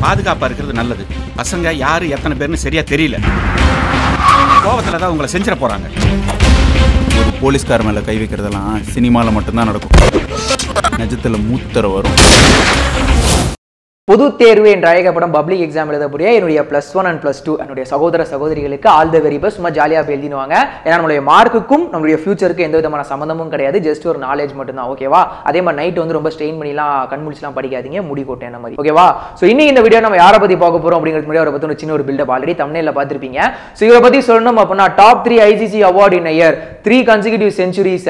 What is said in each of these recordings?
பாதுகாப்பா இருக்கிறது நல்லது. பசங்க யாரு எத்தனை பேர்னு சரியா தெரியல. கோவத்துல தான் உங்களை செஞ்சிட போறாங்க. ஒரு போலீஸ்கார மேல கை வைக்கிறதெல்லாம் சினிமால மட்டும்தான் நடக்கும். நிஜத்துல மூத்தர வரும். பொது தேர்வு என்று அழைக்கப்படும் பப்ளிக் எக்ஸாம் எழுதக்கூடிய என்னுடைய +1 and +2 என்னுடைய சகோதர சகோதரிகளுக்கு ஆல் த வெரி பெஸ்ட். சும்மா ஜாலியாக எழுதினுவாங்க. ஏன்னா நம்மளுடைய மார்க்குக்கும் நம்மளுடைய ஃபியூச்சருக்கு எந்த விதமான சம்மந்தமும் கிடையாது. ஜஸ்ட் ஒரு நாலேஜ் மட்டும்தான். ஓகேவா? அதே மாதிரி நைட் வந்து ரொம்ப ஸ்ட்ரெயின் பண்ணிலாம் கண்முடிச்சுலாம் படிக்காதீங்க. முடி கோட்டை என்ன மாதிரி. ஓகேவா? ஸோ இன்னைக்கு இந்த வீடியோ நம்ம யாரை பற்றி பார்க்க போகிறோம் அப்படிங்கிறது முன்னாடி அவரை பற்றி ஒரு சின்ன ஒரு பில்டப் ஆல்ரெடி தமிழில் பார்த்துருப்பீங்க. ஸோ இவரை பற்றி சொல்லணும் அப்படின்னா top 3 ICC award in year, 3 consecutive centuries,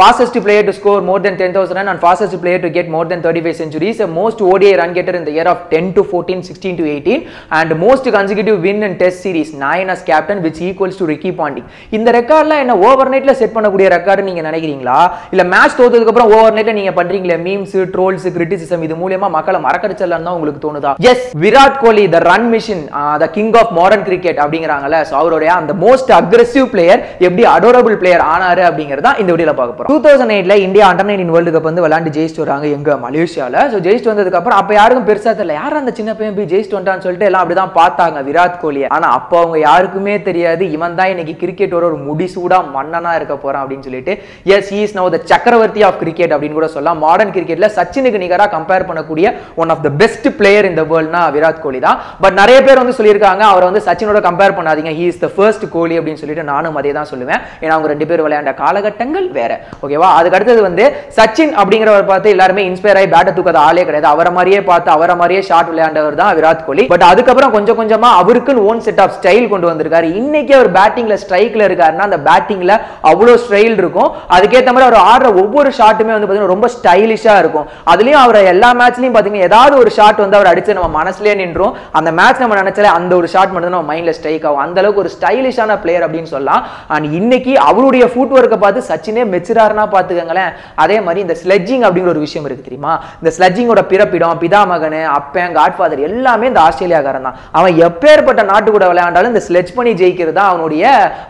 fastest player to score more than 10,000 run and fastest player to get more than 35 centuries, most ODI run getter in the year of 10 to 14, 16 to 18, and most consecutive win in test series 9 as captain, which equals to Ricky Ponting. இந்த ரெக்கார்ட்லாம் என்ன over நைட்ல set பண்ணக்கூடிய record நீங்க நினைக்கிறீங்களா? இல்ல match தோத்ததுக்கு அப்புறம் over நைட்ல நீங்க பண்றீங்களே மீம்ஸ், ட்ரோல்ஸ், கிரிட்டிசிசம், இது மூலமா மக்களை மறக்கடிச்சலாம் தான் உங்களுக்கு தோணுதா? Yes, Virat Kohli the run machine, the king of modern cricket அப்படிங்கறாங்கல. சோ அவருடைய அந்த மோஸ்ட் அக்ரெசிவ் பிளேயர் எப்படி அடோரபிள் பிளேயர் ஆனாரு அப்படிங்கறத இந்த வீடியோல பார்க்க போறோம். 2008ல இந்தியா அண்டர்-19 வேர்ல்ட் கப் வந்து விளையாண்டு ஜெயிச்சிட்டு வராங்க எங்க மலேசியால. சோ ஜெயிச்சிட்டு வந்ததுக்கு அப்புறம் அப்ப யாருக்கும் பெருசா தெரியல, யார் அந்த சின்ன பையன் போய் ஜெயிச்சிட்டு வந்தான்னு சொல்லிட்டு எல்லாம் அப்படிதான் பார்த்தாங்க விராட் கோலியை. ஆனா அப்போ அவங்க யாருக்குமே தெரியாது இவன் தான் இன்னைக்கு கிரிக்கெட்டோட ஒரு முடிசூடா மன்னனா இருக்க போறான் அப்படின்னு சொல்லிட்டு. Yes, he is now the chakravarthy of cricket அப்படின்னு கூட சொல்லலாம். மாடர்ன் கிரிக்கெட்ல சச்சினுக்கு நிகரா கம்பேர் பண்ணக்கூடிய one of the best player இந்த வேர்ல்ட்னா விராட் கோலி தான். பட் நிறைய பேர் வந்து சொல்லியிருக்காங்க அவரை வந்து சச்சினோட கம்பேர் பண்ணாதீங்க, he is the first கோலி அப்படின்னு சொல்லிட்டு. நானும் அதே தான் சொல்லுவேன். ஏன்னா அவங்க ரெண்டு பேர் விளையாண்ட காலகட்டங்கள் வேற. ஓகேவா? அதுக்கு அடுத்தது வந்து சச்சின் அப்படிங்கிறவர் பார்த்து எல்லாருமே இன்ஸ்பயர் ஆகி பேட்டை தூக்காத ஆளே கிடையாது. அவரை மாதிரியே பார்த்து அவரை மாதிரியே ஷாட் விளையாண்டவர் தான் விராட் கோலி. பட் அதுக்கப்புறம் கொஞ்சம் கொஞ்சமா அவருக்கு ஓன் செட் ஆஃப் ஸ்டைல் கொண்டு வந்திருக்காரு. இன்னைக்கு அவர் பேட்டிங்ல ஸ்ட்ரைக்ல இருக்காருன்னா அந்த பேட்டிங்ல அவ்வளவு ஸ்டைல் இருக்கும். அதுக்கேற்ற மாதிரி அவர் ஆடுற ஒவ்வொரு ஷாட்டுமே வந்து பாத்தீங்கன்னா ரொம்ப ஸ்டைலிஷா இருக்கும். அதுலயும் அவர் எல்லா மேட்ச்லயும் பாத்தீங்கன்னா ஏதாவது ஒரு ஷாட் வந்து அவர் அடிச்சு நம்ம மனசுலயே நின்றோம். அந்த மேட்ச் நம்ம நினைச்சாலே அந்த ஒரு ஷாட் மட்டும் நம்ம மைண்ட்ல ஸ்ட்ரைக் ஆகும். அந்த அளவுக்கு ஒரு ஸ்டைலிஷான பிளேயர் அப்படின்னு சொல்லலாம். அண்ட் இன்னைக்கு அவருடைய ஃபுட் ஒர்க்கை பார்த்து சச்சினே மெச்சுறாருன்னா பாத்துக்கங்களேன். அதே மாதிரி இந்த ஸ்லெட்ஜிங் அப்படிங்கிற ஒரு விஷயம் இருக்கு தெரியுமா? இந்த ஸ்லெட்ஜிங்கோட பிறப்பிடம், பிதாமகன், அப்பன், காட்ஃபாதர் எல்லாமே இந்த ஆஸ்திரேலியாக்காரன் தான். அவன் எப்பேற்பட்ட நாட்டு கூட விளையாண்டாலும் இந்த ஸ்லெட்ஜ் பண்ணி ஜெயிக்கிறது தான் அவனுடைய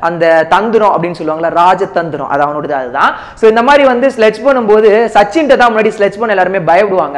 அந்த தந்திரம் அப்படின்னு சொல்லுவாங்கல்ல, ராஜதந்திரம். அது அவனோட அதுதான். ஸோ இந்த மாதிரி வந்து ஸ்லெட்ஜ் பண்ணும்போது சச்சின்ட்ட தான் முன்னாடி ஸ்லெட்ஜ் பண்ண எல்லாருமே பயப்படுவாங்க.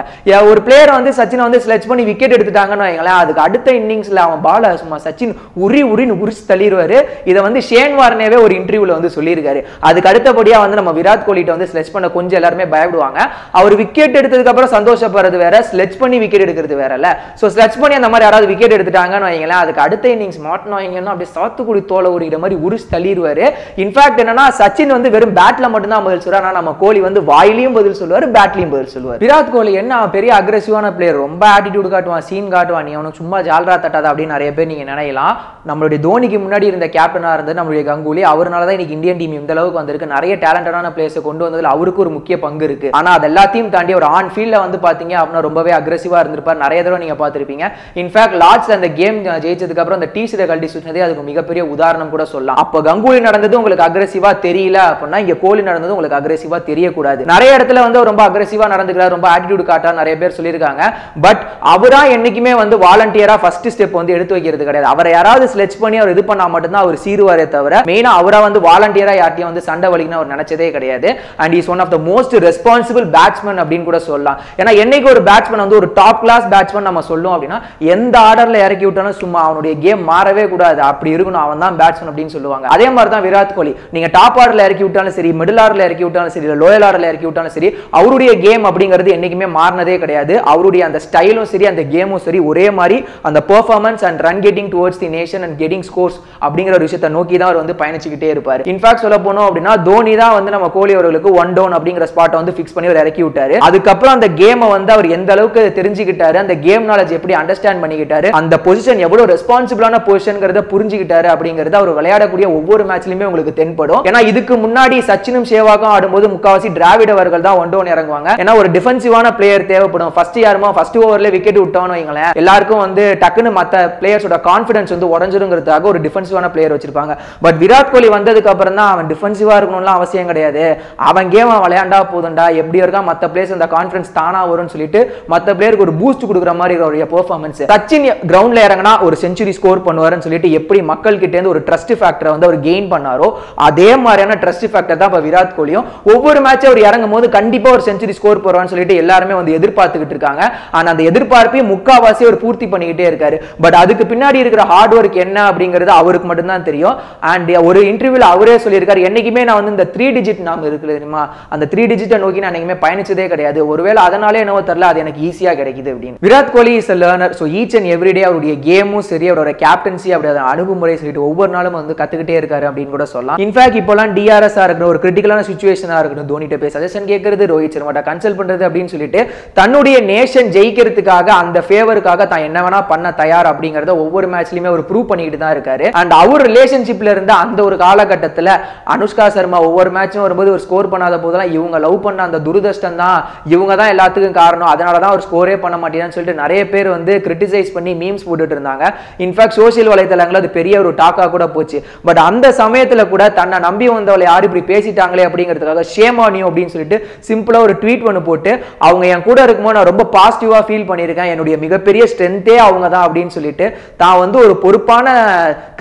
ஒரு பிளேயர் வந்து சச்சினை வந்து ஸ்லெட்ஜ் பண்ணி விக்கெட் எடுத்துட்டாங்கன்னு வைங்களேன், அதுக்கு அடுத்த இன்னிங்ஸ்ல அவன் பால சும்மா சச்சின் உரின்னு உரிச்சு தள்ளிடுவாரு. இதை வந்து ஷேன் வார்னேவே ஒரு இன்டர்வியூல வந்து சொல்லியிருக்காரு. அதுக்கு அடுத்தபடியா வந்து நம்ம விராட் கோலிட்ட வந்து ஸ்லெட்ஜ் பண்ண கொஞ்சம் எல்லாருமே பயப்படுவாங்க. அவர் விக்கெட் எடுத்ததுக்கு அப்புறம் சந்தோஷப்படுறது வேற, ஸ்லெட்ஜ் பண்ணி விக்கெட் எடுக்கிறது வேறல்ல. சோ ஸ்லெட்ஜ் பண்ணி அந்த மாதிரி யாராவது விக்கெட் எடுத்துட்டாங்கன்னு வைங்களேன், அதுக்கு அடுத்த இன்னிங்ஸ் மாட்டினாங்கன்னா அப்படியே சாத்துக்குடி தோலை உரிக்கிற மாதிரி உரிச்சு தள்ளிடுவாரு. இன்ஃபேக்ட் என்னன்னா சச்சின் வந்து வெறும் பேட்ல மட்டும் தான் பதில் சொல்றாரு. ஆனா நம்ம கோலி வந்து வாயிலையும் பதில் சொல்லுவாரு, பேட்லயும் பதில் சொல்லுவார். விராட் கோலி என்ன பெரிய அக்ரெசிவான பிளேயர், ரொம்ப ஆட்டிடியூட் காட்டுவான், சீன் காட்டுவான். நீ அவனுக்கு சும்மா ஜால்ரா தட்டாத அப்படின்னு நிறைய பேர் நீங்க நினைக்கலாம். நம்மளுடைய தோனிக்கு முன்னாடி இருந்த கேப்டனா இருந்தது நம்மளுடைய கங்குலி. அவர்னால தான் இன்னைக்கு இந்தியன் டீம் இந்த அளவுக்கு வந்திருக்கு. நிறைய டேலண்டடான பிளேயர்ஸை கொண்டு வந்ததுல அவருக்கு ஒரு முக்கிய பங்கு இருக்கு. ஆனா அது எல்லாத்தையும் தாண்டி ஒரு ஆன் ஃபீல்ட்ல வந்து பாத்தீங்க அப்படின்னா ரொம்பவே அக்ரெசிவா இருந்திருப்பார். நிறைய தடவை நீங்க பார்த்திருப்பீங்க. இன்ஃபேக்ட் லார்ட்ஸ்ல அந்த கேம் ஜெயிச்சதுக்கு அப்புறம் அந்த டீ-ஷர்ட்டை கழட்டி சுத்தினதே அதுக்கு மிகப்பெரிய உதாரணம் கூட சொல்லலாம். அப்ப கங்குலி நடந்தது உங்களுக்கு அக்ரெசிவா தெரியல அப்படின்னா இங்க கோலி நடந்தது உங்களுக்கு அக்ரெசிவா தெரியக்கூடாது. நிறைய இடத்துல வந்து ரொம்ப அக்ரெசிவா நடந்துக்கிறார், ரொம்ப ஆட்டிடியூட் காட்டா நிறைய பேர் சொல்லியிருக்காங்க. பட் அவரா என்னைக்குமே வந்து வாலண்டியரா ஃபர்ஸ்ட் ஸ்டெப் வந்து எடுத்து வைக்கிறது கிடையாது. அவரை யாராவது ஸ்லெட்ஜ் பண்ணி அவர் இது பண்ணா மட்டும்தான் அவர் சீருவாரே தவிர மெயினா அவரா வந்து வாலண்டியரா யார்ட்டையும் வந்து சண்டை வலிக்கணும் அவர் நினைச்சதே கிடையாது. And is one of the most responsible batsman அப்படின்னு கூட சொல்லலாம். ஏன்னா என்னைக்கு ஒரு பேட்ஸ்மேன் வந்து ஒரு டாப் கிளாஸ் பேட்ஸ்மேன் நம்ம சொல்லுவோம் அப்படின்னா எந்த ஆர்டர்ல இறக்கி விட்டாலும் சும்மா அவனுடைய கேம் மாறவே கூடாது, அப்படி இருக்கணும், அவன் தான் பேட்ஸ்மேன் அப்படின்னு சொல்லுவாங்க. அதே மாதிரி தான் விராட் கோலி. நீங்க டாப் ஆர்டர்ல இறக்கி விட்டாலும் சரி, மிடில் ஆர்டர்ல இறக்கி விட்டாலும் சரி, இல்ல லோயர் ஆர்டர்ல இறக்கி விட்டாலும் சரி, அவருடைய கேம் அப்படிங்கிறது என்னைக்குமே மாறினதே கிடையாது. அவருடைய அந்த ஸ்டைலும் சரி, அந்த கேமும் சரி, ஒரே மாதிரி அந்த performance and run getting towards the nation and getting scores அப்படிங்கிற ஒரு விஷயத்தை நோக்கி தான் அவர் வந்து பயணிச்சுக்கிட்டே இருப்பார். இன்ஃபேக்ட் சொல்ல போனோம் அப்படின்னா தோனி தான் வந்து நம்ம கோலி அவர்களுக்கு 1 டவுன் அப்படிங்கிற ஸ்பாட்டை வந்து ஃபிக்ஸ் பண்ணி அவர் இறக்கி விட்டாரு. அதுக்கப்புறம் அந்த கேமை வந்து அவர் எந்த அளவுக்கு தெரிஞ்சுக்கிட்டாரு, அந்த கேம் நாலேஜ் எப்படி அண்டர்ஸ்டாண்ட் பண்ணிக்கிட்டாரு, அந்த பொசிஷன் எவ்வளவு ரெஸ்பான்சிபிளான பொசிஷன்ங்கிறத புரிஞ்சுக்கிட்டாரு அப்படிங்கிறது அவர் விளையாடக்கூடிய ஒவ்வொரு மேட்ச்லயுமே உங்களுக்கு தென்படும். ஏன்னா இதுக்கு முன்னாடி சச்சினும் சேவாகும் ஆடும்போது முக்காவாசி டிராவிட் அவர்கள் தான் 1 டவுன் இறங்குவாங்க. ஏன்னா ஒரு டிஃபென்சிவான பிளேயர் தேவைப்படும். ஃபர்ஸ்ட் யாருமா ஃபர்ஸ்ட் ஓவர்ல விக்கெட் விட்டோம்னு வைங்களேன், எல்லாருக்கும் வந்து டக்குன்னு மத்த பிளேயர்ஸோட கான்ஃபிடன்ஸ் வந்து உடஞ்சிருங்கிறதுக்காக ஒரு டிஃபென்சிவான பிளேயர் வச்சிருப்பாங்க. பட் விராட் கோலி வந்ததுக்கு அப்புறம் தான் அவன் டிஃபென்சிவா இருக்கணும்லாம் அவசியம் கிடையாது. அவன் கேம் விளையாண்டா போதும்டா, எப்படி இருக்கா மத்த பிளேயர்ஸ் அந்த கான்ஃபிடன்ஸ் தானா வரும்னு சொல்லிட்டு மத்த பிளேயர் கேரியருக்கு ஒரு பூஸ்ட் கொடுக்குற மாதிரி அவருடைய பெர்ஃபார்மன்ஸ். சச்சின் கிரவுண்ட்ல இறங்கினா ஒரு செஞ்சுரி ஸ்கோர் பண்ணுவாருன்னு சொல்லிட்டு எப்படி மக்கள் கிட்ட இருந்து ஒரு ட்ரஸ்ட் ஃபேக்டரை வந்து அவர் கெயின் பண்ணாரோ அதே மாதிரியான ட்ரஸ்ட் ஃபேக்டர் தான் இப்ப விராட் கோலியும். ஒவ்வொரு மேட்ச் அவர் இறங்கும் போது கண்டிப்பா ஒரு செஞ்சுரி ஸ்கோர் பண்ணுவான்னு சொல்லிட்டு எல்லாருமே வந்து எதிர்பார்த்துக்கிட்டு இருக்காங்க. ஆனா அந்த எதிர்பார்ப்பையும் முக்காவாசி அவர் பூர்த்தி பண்ணிக்கிட்டே இருக்காரு. பட் அதுக்கு பின்னாடி இருக்கிற ஹார்ட் ஒர்க் என்ன அப்படிங்கிறது அவருக்கு மட்டும்தான் தெரியும். அண்ட் ஒரு இன்டர்வியூல அவரே சொல்லியிருக்காரு, என்னைக்குமே நான் வந்து இந்த 3 டிஜிட் நாம இருக்கு தெரியுமா, அந்த 3 டிஜிட்டை நோக்கி நான் என்னைக்குமே பயணிச்சதே கிடையாது. ஒருவேளை அதனாலே என்னவோ தெரியல, அது எனக்கு ஈஸியா கிடைக்குது அப்படின்னு. Virat Kohli is a learner. So each and every day அவருடைய கேமும் சரி, அவரோட கேப்டன்சி அப்படியே அணுகுமுறை சொல்லிட்டு ஒவ்வொரு நாளும் வந்து கத்துக்கிட்டே இருக்காரு அப்படின்னு கூட சொல்லலாம். இன்ஃபேக்ட் இப்போலாம் டிஆர்எஸ் இருக்கணும், ஒரு கிரிட்டிக்கலான சிச்சுவேஷனா இருக்கணும், தோனிட்ட போய் சஜஷன் கேட்கறது, ரோஹித் சர்மாட்ட கன்சல்ட் பண்றது அப்படின்னு சொல்லிட்டு தன்னுடைய நேஷன் ஜெயிக்கிறதுக்காக அந்த ஃபேவருக்காக தான் என்ன வேணா பண்ண தயார் அப்படிங்கறத ஒவ்வொரு மேட்ச்லயுமே அவர் ப்ரூவ் பண்ணிக்கிட்டு தான் இருக்காரு. அண்ட் அவர் ரிலேஷன்ஷிப்ல இருந்த அந்த ஒரு காலகட்டத்தில் அனுஷ்கா சர்மா ஒவ்வொரு மேட்சும் வரும்போது ஒரு ஸ்கோர் பண்ணாத போதெல்லாம் இவங்க லவ் பண்ண அந்த துரதிர்ஷ்டம் தான், இவங்க தான் எல்லாத்துக்கும் காரணம், அதனால தான் அவர் ஸ்கோரே பண்ண மாட்டேன்னு சொல்லிட்டு நிறைய பேர் வந்து கிரிட்டிசைஸ் பண்ணி மீம்ஸ் போட்டுட்டு இருந்தாங்க. இன்ஃபேக்ட் சோசியல் வலைத்தளங்கள் அது பெரிய ஒரு டாக்கா கூட போச்சு. பட் அந்த சமயத்துல கூட தன்னை நம்பி வந்தவளை யார் இப்படி பேசிட்டாங்களே அப்படிங்கிறதுக்காக ஷேம் ஆன் யூ அப்படின்னு சொல்லிட்டு சிம்பிளா ஒரு ட்வீட் ஒன்று போட்டு, அவங்க என் கூட இருக்கும்போது நான் ரொம்ப பாசிட்டிவா ஃபீல் பண்ணியிருக்கேன், என்னுடைய மிகப்பெரிய ஸ்ட்ரென்த்தே அவங்க தான் அப்படின்னு சொல்லிட்டு தான் வந்து ஒரு பொறுப்பான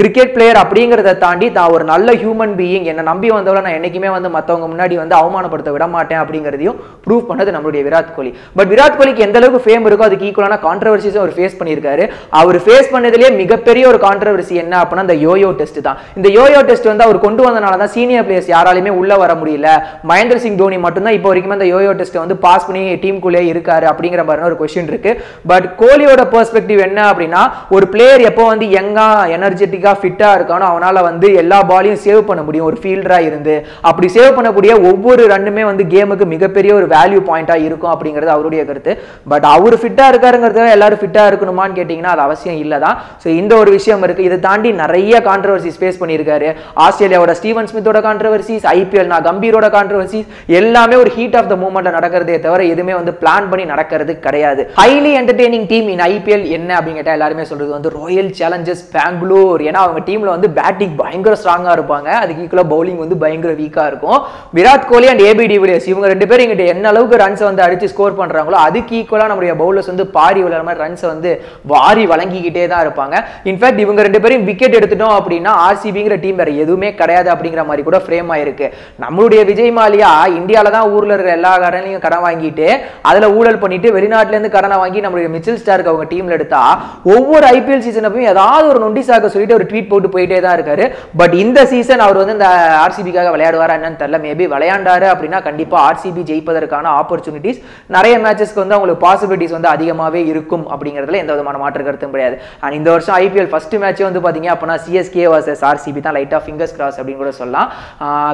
கிரிக்கெட் பிளேயர் அப்படிங்கிறத தாண்டி தான் ஒரு நல்ல ஹியூமன் பீயிங், என்னை நம்பி வந்தவளை நான் என்னைக்குமே வந்து மற்றவங்க முன்னாடி வந்து அவமானப்படுத்த விட மாட்டேன் அப்படிங்கிறதையும் ப்ரூவ் பண்ணது நம்மளுடைய விராட் கோலி. பட் விராட் கோலிக்கு எந்த அளவுக்கு ஃபேம் இருக்கோ அதுக்கு ஈக்குவலான கான்ட்ரவர்சிஸும் அவர் ஃபேஸ் பண்ணியிருக்காரு. அவர் ஃபேஸ் பண்ணதுலேயே மிகப்பெரிய ஒரு கான்ட்ரவர்சி என்ன அப்படின்னா இந்த யோயோ டெஸ்ட் தான். இந்த யோயோ டெஸ்ட் வந்து அவர் கொண்டு வந்தனால தான் சீனியர் பிளேயர்ஸ் யாராலுமே உள்ள வர முடியல. மகேந்திர சிங் தோனி மட்டும்தான் இப்போ வரைக்கும் அந்த யோயோ டெஸ்ட்டை வந்து பாஸ் பண்ணி டீமுக்குள்ளே இருக்காரு அப்படிங்கிற மாதிரி ஒரு கொஸ்டின் இருக்கு. பட் கோலியோட பெர்ஸ்பெக்டிவ் என்ன அப்படின்னா, ஒரு பிளேயர் எப்போ வந்து யங்கா எனர்ஜெட்டிக்கா ஃபிட்டா இருக்கானோ அவனால வந்து எல்லா பாலையும் சேவ் பண்ண முடியும் ஒரு ஃபீல்டரா இருந்து. அப்படி சேவ் பண்ணக்கூடிய ஒவ்வொரு ரன்னுமே வந்து கேமுக்கு மிகப்பெரிய ஒரு வேல்யூ பாயிண்டா இருக்கும் அப்படிங்கிறது அவருடைய கருத்து. பட் அவர் ஃபிட்டா இருக்காருங்கிறத எல்லாரும் ஃபிட்டா இருக்கணுமான்னு கேட்டீங்கன்னா அது அவசியம் இல்லதான். ஸோ இந்த ஒரு விஷயம் இருக்கு. இதை தாண்டி நிறைய கான்ட்ரவர்சிஸ் ஃபேஸ் பண்ணியிருக்காரு. ஆஸ்திரேலியாவோட ஸ்டீவன் ஸ்மித்தோட கான்ட்ரவர்சிஸ், ஐபிஎல் கம்பீரோட கான்ட்ரவர்சிஸ் எல்லாமே ஒரு ஹீட் ஆஃப் த மூமெண்ட்ல நடக்கிறதே தவிர எதுவுமே வந்து பிளான் பண்ணி நடக்கிறது கிடையாது. Highly entertaining team in IPL என்ன அப்படின்னு கேட்டா எல்லாருமே சொல்றது வந்து ராயல் சேலஞ்சர்ஸ் பெங்களூர். ஏன்னா அவங்க டீம்ல வந்து பேட்டிங் பயங்கர ஸ்ட்ராங்கா இருப்பாங்க, அதுக்கு ஈக்குவலா பவுலிங் வந்து பயங்கர வீக்கா இருக்கும். Virat Kohli and AB de Villiers இவங்க ரெண்டு பேரும் இங்கிட்ட என்ன அளவுக்கு ரன்ஸ் வந்து அடிச்சு ஸ்கோர் பண்றாங்களோ அதுக்கு ஈக்குவலா நம்மளுடைய பவுலர்ஸ் வந்து பாரி விளையாடுற மாதிரி ரன்ஸ் வந்து வாரி வழங்கிக்கிட்டே தான் இருப்பாங்க. இன்ஃபேக்ட் இவங்க ரெண்டு பேரும் விக்கெட் எடுத்துட்டோம் அப்படின்னா ஆர்சிபிங்கிற டீம் வேற எதுவுமே கிடையாது அப்படிங்கிற மாதிரி கூட ஃப்ரேம் ஆயிருக்கு. நம்மளுடைய விஜய் மாலியா இந்தியால தான் ஊர்ல இருக்கிற எல்லா கடனையும் கடன் வாங்கிட்டு அதுல ஊழல் பண்ணிட்டு வெளிநாட்டுல இருந்து கடனை வாங்கி நம்மளுடைய மிச்சல் ஸ்டார்க்கு அவங்க டீம்ல எடுத்தா ஒவ்வொரு ஐபிஎல் சீசனுக்கும் ஏதாவது ஒரு நொண்டி சாக்க சொல்லிட்டு ஒரு ட்வீட் போட்டு போயிட்டே தான் இருக்காரு. பட் இந்த சீசன் அவர் வந்து இந்த ஆர்சிபிக்காக விளையாடுவாரா என்னன்னு தெரியல. மேபி விளையாண்டாரு அப்படின்னா கண்டிப்பா ஆர்சிபி ஜெயிப்பதற்கான ஆப்பர்ச்சுனிட்டிஸ் நிறைய மேட்சஸ்க்கு வந்து அவங்களுக்கு பாசிபிலிட்டிஸ் வந்து அதிகமாகவே இருக்கும் அப்படிங்கிறதுல எந்த விதமான மாற்று கருத்தும் கிடையாது. அண்ட் இந்த வருஷம் ஐபிஎல் ஃபர்ஸ்ட் மேட்சே வந்து பாத்தீங்க அப்படின்னா சிஎஸ்கே வர்சஸ் ஆர்சிபி தான். லைட் ஆஃப் ஃபிங்கர்ஸ் கிராஸ் அப்படின்னு கூட சொல்லலாம்.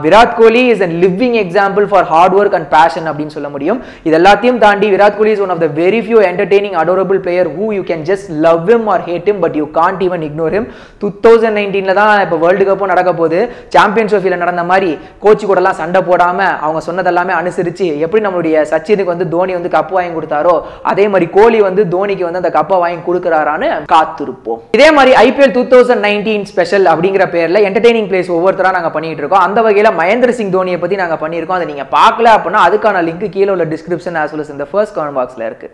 Virat Kohli is a living example for hard work and passion அப்படின்னு சொல்ல முடியும். இது எல்லாத்தையும் தாண்டி Virat Kohli is one of the very few entertaining adorable player who you can just love him or hate him but you can't even ignore him. 2019ல தான் இப்போ world கப்பும் நடக்க போகுது. சாம்பியன்ஸ் ட்ரோஃபில நடந்த மாதிரி கோச் கூட எல்லாம் சண்டை போடாம அவங்க சொன்னதெல்லாமே அனுசரிச்சு எப்படி நம்மளுடைய சச்சினுக்கு வந்து தோனி வந்து கப்பு வாங்கி கொடுத்தாரோ அதே மாதிரி கோலி வந்து தோனிக்கு வந்து அந்த கப்பை வாங்கி கொடுக்குறாரான்னு காத்திருப்போம். இதே மாதிரி ஐபிஎல் 2019 ஸ்பெஷல் அப்படிங்கிற பேர்ல என்டர்டெய்னிங் பிளேஸ் ஒவ்வொருத்தரா நாங்க பண்ணிட்டு இருக்கோம். அந்த வகையில மகேந்திர சிங் தோனியை பத்தி நாங்க பண்ணியிருக்கோம். அதை நீங்க பார்க்கல அப்படின்னா அதுக்கான லிங்க் கீழே உள்ள டிஸ்கிரிப்ஷன் as well as இந்த ஃபர்ஸ்ட் கமெண்ட் பாக்ஸ்ல இருக்கு.